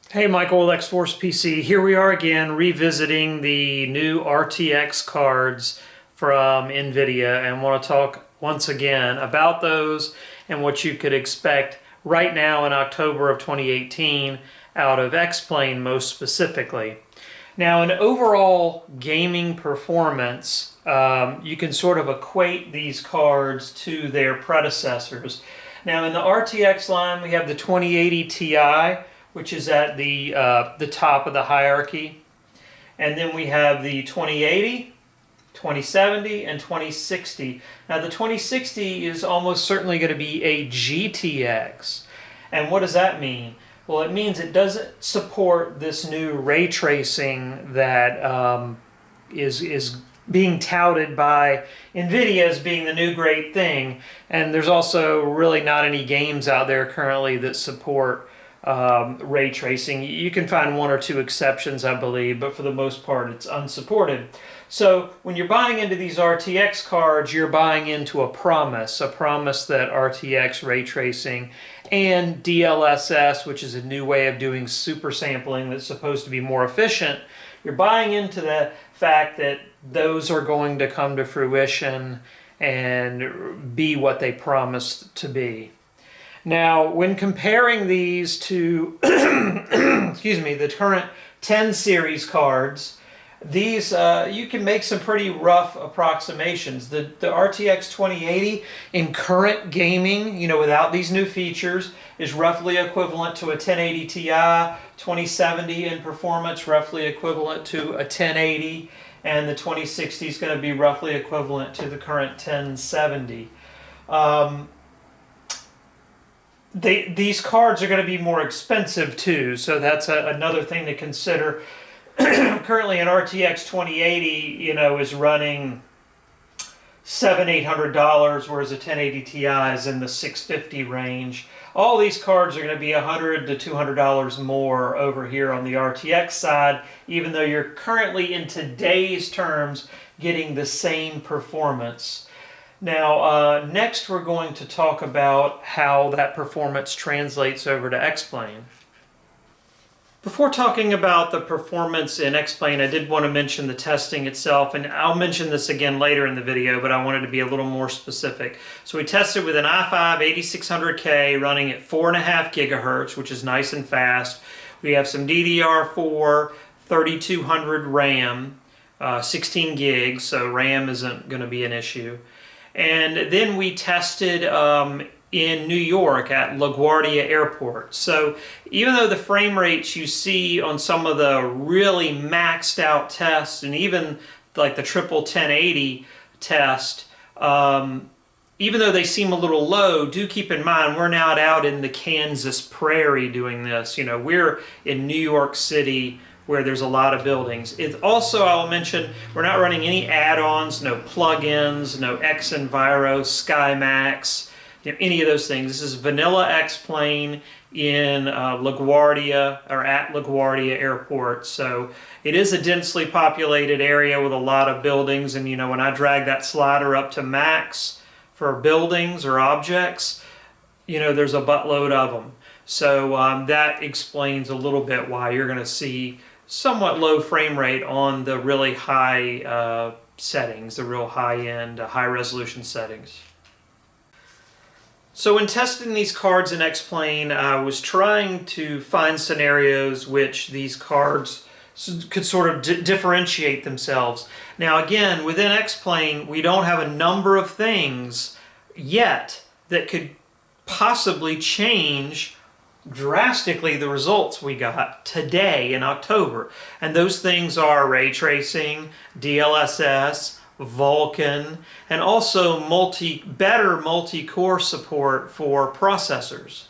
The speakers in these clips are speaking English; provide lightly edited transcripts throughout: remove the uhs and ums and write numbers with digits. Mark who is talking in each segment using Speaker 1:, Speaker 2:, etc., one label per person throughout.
Speaker 1: Hey Michael with X-Force PC. Here we are again revisiting the new RTX cards from NVIDIA and want to talk once again about those and what you could expect right now in October of 2018 out of X-Plane most specifically. Now in overall gaming performance, you can sort of equate these cards to their predecessors. Now in the RTX line we have the 2080 Ti, which is at the top of the hierarchy. And then we have the 2080, 2070, and 2060. Now the 2060 is almost certainly going to be a GTX. And what does that mean? Well, it means it doesn't support this new ray tracing that is being touted by NVIDIA as being the new great thing. And there's also really not any games out there currently that support ray tracing. You can find one or two exceptions, I believe, but for the most part it's unsupported. So when you're buying into these RTX cards, you're buying into a promise that RTX ray tracing and DLSS, which is a new way of doing super sampling that's supposed to be more efficient, you're buying into the fact that those are going to come to fruition and be what they promised to be. Now, when comparing these to, excuse me, the current 10 series cards, these you can make some pretty rough approximations. The RTX 2080 in current gaming, without these new features, is roughly equivalent to a 1080 Ti. 2070 in performance, roughly equivalent to a 1080, and the 2060 is going to be roughly equivalent to the current 1070. These cards are going to be more expensive too, so that's another thing to consider. Currently an RTX 2080, is running $700-800, whereas a 1080 Ti is in the $650 range. All these cards are going to be $100 to $200 more over here on the RTX side, even though you're currently in today's terms getting the same performance. Now, next we're going to talk about how that performance translates over to X-Plane. Before talking about the performance in X-Plane, I did want to mention the testing itself, and I'll mention this again later in the video, but I wanted to be a little more specific. So we tested with an i5 8600K running at 4.5 gigahertz, which is nice and fast. We have some DDR4 3200 RAM, 16 gigs, so RAM isn't going to be an issue. And then we tested in New York at LaGuardia Airport. So even though the frame rates you see on some of the really maxed out tests, and even like the triple 1080 test, even though they seem a little low, do keep in mind we're not out in the Kansas prairie doing this. We're in New York City, where there's a lot of buildings. It's also, I'll mention, we're not running any add-ons, no plugins, no XEnviro, SkyMax, any of those things. This is vanilla X-Plane in LaGuardia, or at LaGuardia Airport. So it is a densely populated area with a lot of buildings, and when I drag that slider up to max for buildings or objects, there's a buttload of them. So that explains a little bit why you're going to see somewhat low frame rate on the really high settings, the real high-end, high-resolution settings. So when testing these cards in X-Plane, I was trying to find scenarios which these cards could sort of differentiate themselves. Now again, within X-Plane, we don't have a number of things yet that could possibly change drastically the results we got today in October. And those things are ray tracing, DLSS, Vulkan, and also better multi-core support for processors.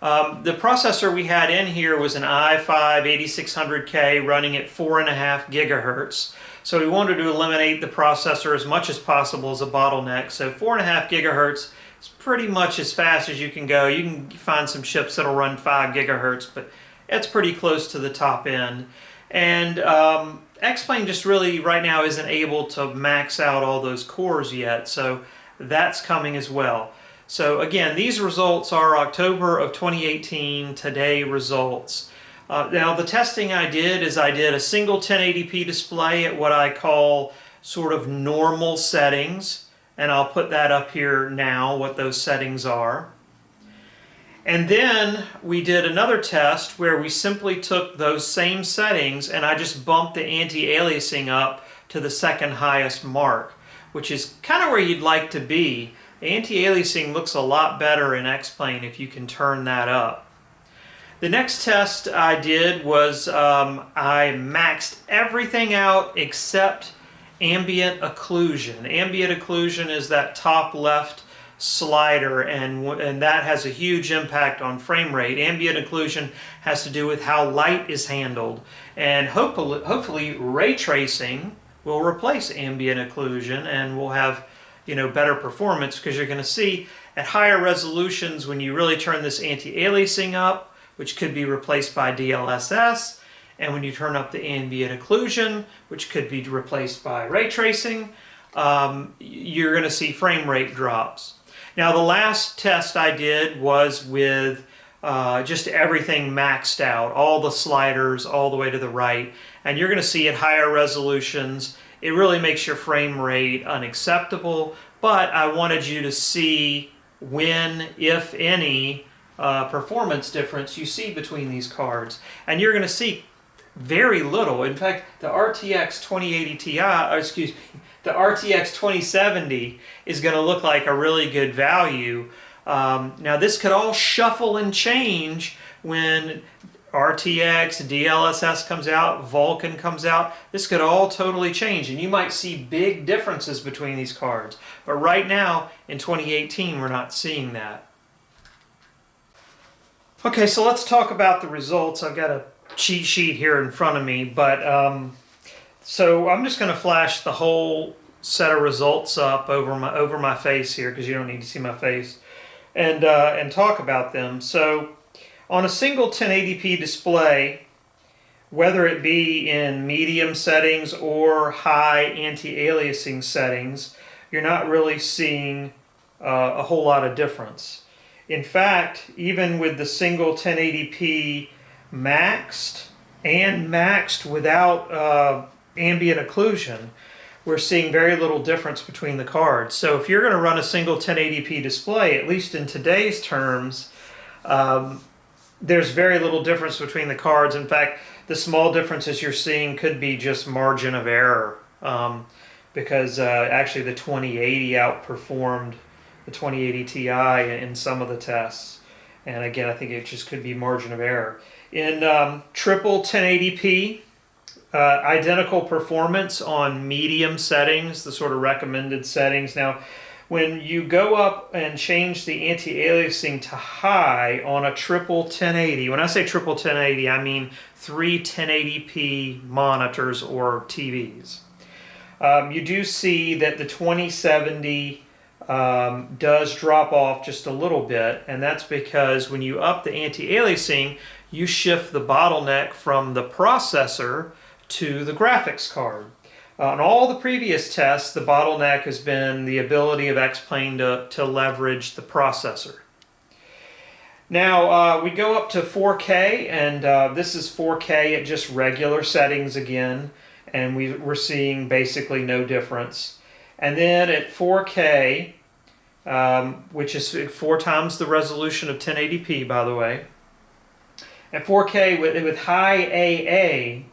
Speaker 1: The processor we had in here was an i5 8600K running at 4.5 gigahertz. So we wanted to eliminate the processor as much as possible as a bottleneck. So 4.5 gigahertz is pretty much as fast as you can go. You can find some chips that'll run 5 gigahertz, but it's pretty close to the top end. And X-Plane just really right now isn't able to max out all those cores yet, so that's coming as well. So again, these results are October of 2018, today results. Now the testing I did is I did a single 1080p display at what I call sort of normal settings, and I'll put that up here now, what those settings are. And then we did another test where we simply took those same settings and I just bumped the anti-aliasing up to the second highest mark, which is kind of where you'd like to be. Anti-aliasing looks a lot better in X-Plane if you can turn that up. The next test I did was I maxed everything out except ambient occlusion. Ambient occlusion is that top left slider, and that has a huge impact on frame rate. Ambient occlusion has to do with how light is handled, and hopefully ray tracing will replace ambient occlusion, and we'll have better performance, because you're going to see at higher resolutions when you really turn this anti-aliasing up, which could be replaced by DLSS, and when you turn up the ambient occlusion, which could be replaced by ray tracing, you're going to see frame rate drops. Now the last test I did was with just everything maxed out, all the sliders all the way to the right, and you're going to see at higher resolutions it really makes your frame rate unacceptable, but I wanted you to see when, if any, performance difference you see between these cards, and you're going to see very little. In fact, the RTX 2080 Ti, the RTX 2070 is going to look like a really good value. Now this could all shuffle and change when RTX, DLSS comes out, Vulkan comes out. This could all totally change, and you might see big differences between these cards. But right now, in 2018, we're not seeing that. Okay, so let's talk about the results. I've got a cheat sheet here in front of me, but so I'm just going to flash the whole set of results up over my face here, because you don't need to see my face, and talk about them. So on a single 1080p display, whether it be in medium settings or high anti-aliasing settings, you're not really seeing a whole lot of difference. In fact, even with the single 1080p maxed and maxed without ambient occlusion, we're seeing very little difference between the cards. So if you're going to run a single 1080p display, at least in today's terms, there's very little difference between the cards. In fact, the small differences you're seeing could be just margin of error, because actually the 2080 outperformed the 2080 Ti in some of the tests. And again, I think it just could be margin of error. In triple 1080p, identical performance on medium settings, the sort of recommended settings. Now, when you go up and change the anti-aliasing to high on a triple 1080, when I say triple 1080, I mean 3 1080p monitors or TVs. You do see that the 2070 does drop off just a little bit, and that's because when you up the anti-aliasing, you shift the bottleneck from the processor to the graphics card. On all the previous tests, the bottleneck has been the ability of X-Plane to leverage the processor. Now, we go up to 4K, and this is 4K at just regular settings again, and we're seeing basically no difference. And then at 4K, which is 4 times the resolution of 1080p, by the way, at 4K with high AA,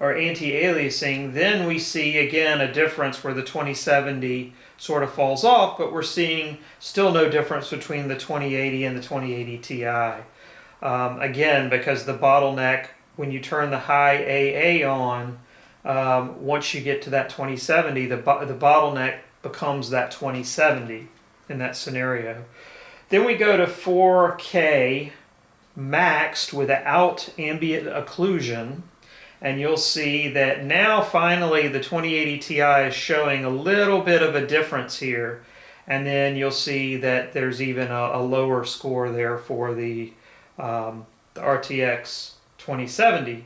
Speaker 1: or anti-aliasing, then we see again a difference where the 2070 sort of falls off, but we're seeing still no difference between the 2080 and the 2080 Ti. Again, because the bottleneck, when you turn the high AA on, once you get to that 2070, the bottleneck becomes that 2070 in that scenario. Then we go to 4K maxed without ambient occlusion, and you'll see that now finally the 2080 Ti is showing a little bit of a difference here, and then you'll see that there's even a lower score there for the RTX 2070.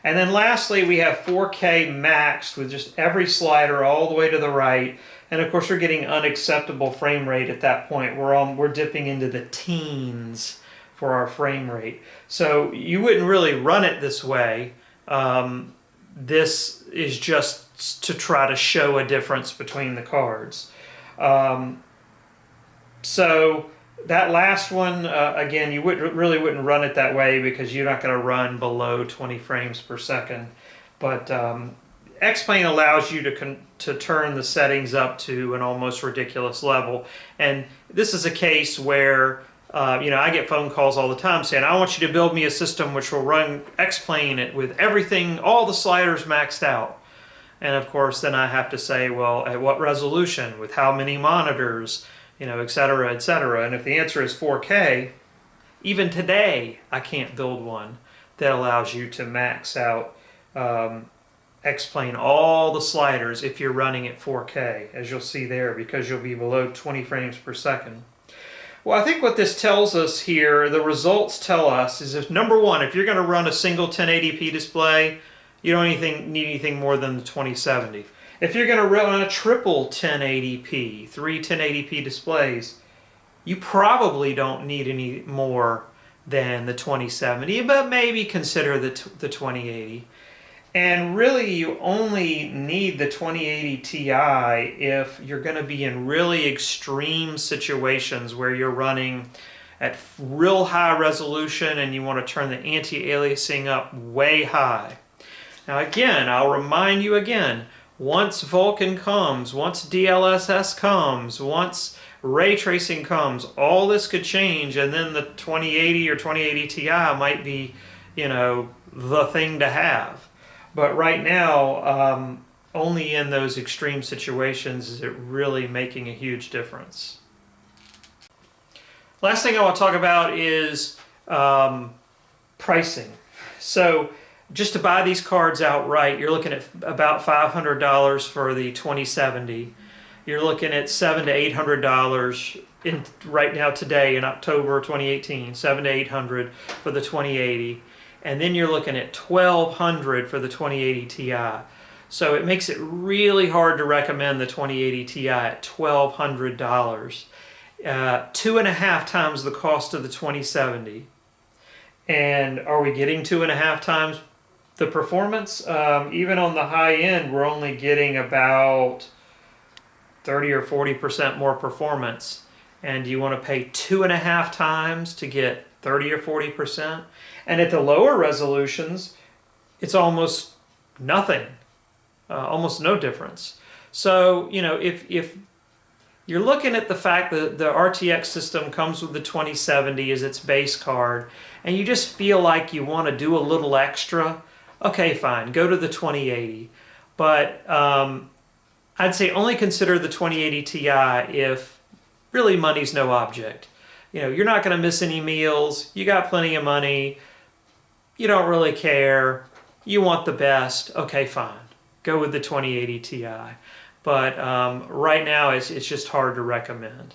Speaker 1: And then lastly, we have 4K maxed with just every slider all the way to the right, and of course we're getting unacceptable frame rate at that point. We're dipping into the teens for our frame rate. So you wouldn't really run it this way. This is just to try to show a difference between the cards. So that last one, again, you really wouldn't run it that way because you're not going to run below 20 frames per second. But X-Plane allows you to turn the settings up to an almost ridiculous level. And this is a case where I get phone calls all the time saying, I want you to build me a system which will run X-Plane with everything, all the sliders maxed out. And of course, then I have to say, well, at what resolution, with how many monitors, et cetera, et cetera. And if the answer is 4K, even today, I can't build one that allows you to max out X-Plane all the sliders if you're running at 4K, as you'll see there, because you'll be below 20 frames per second. Well, I think what this tells us here, the results tell us, is if number one, if you're going to run a single 1080p display, you don't need anything more than the 2070. If you're going to run a triple 1080p, three 1080p displays, you probably don't need any more than the 2070, but maybe consider the 2080. And really, you only need the 2080 Ti if you're going to be in really extreme situations where you're running at real high resolution and you want to turn the anti-aliasing up way high. Now again, I'll remind you again, once Vulkan comes, once DLSS comes, once ray tracing comes, all this could change, and then the 2080 or 2080 Ti might be, the thing to have. But right now, only in those extreme situations is it really making a huge difference. Last thing I want to talk about is pricing. So just to buy these cards outright, you're looking at about $500 for the 2070. You're looking at $700 to $800 right now today in October 2018, $700 to $800 for the 2080. And then you're looking at $1,200 for the 2080 Ti. So it makes it really hard to recommend the 2080 Ti at $1,200. 2.5 times the cost of the 2070. And are we getting 2.5 times the performance? Even on the high end, we're only getting about 30 or 40% more performance. And do you want to pay 2.5 times to get 30 or 40%? And at the lower resolutions, it's almost nothing, almost no difference. So, if you're looking at the fact that the RTX system comes with the 2070 as its base card, and you just feel like you want to do a little extra, okay, fine, go to the 2080. But I'd say only consider the 2080 Ti if really money's no object. You're not going to miss any meals, you got plenty of money, you don't really care, you want the best, okay, fine, go with the 2080 Ti. But right now it's just hard to recommend.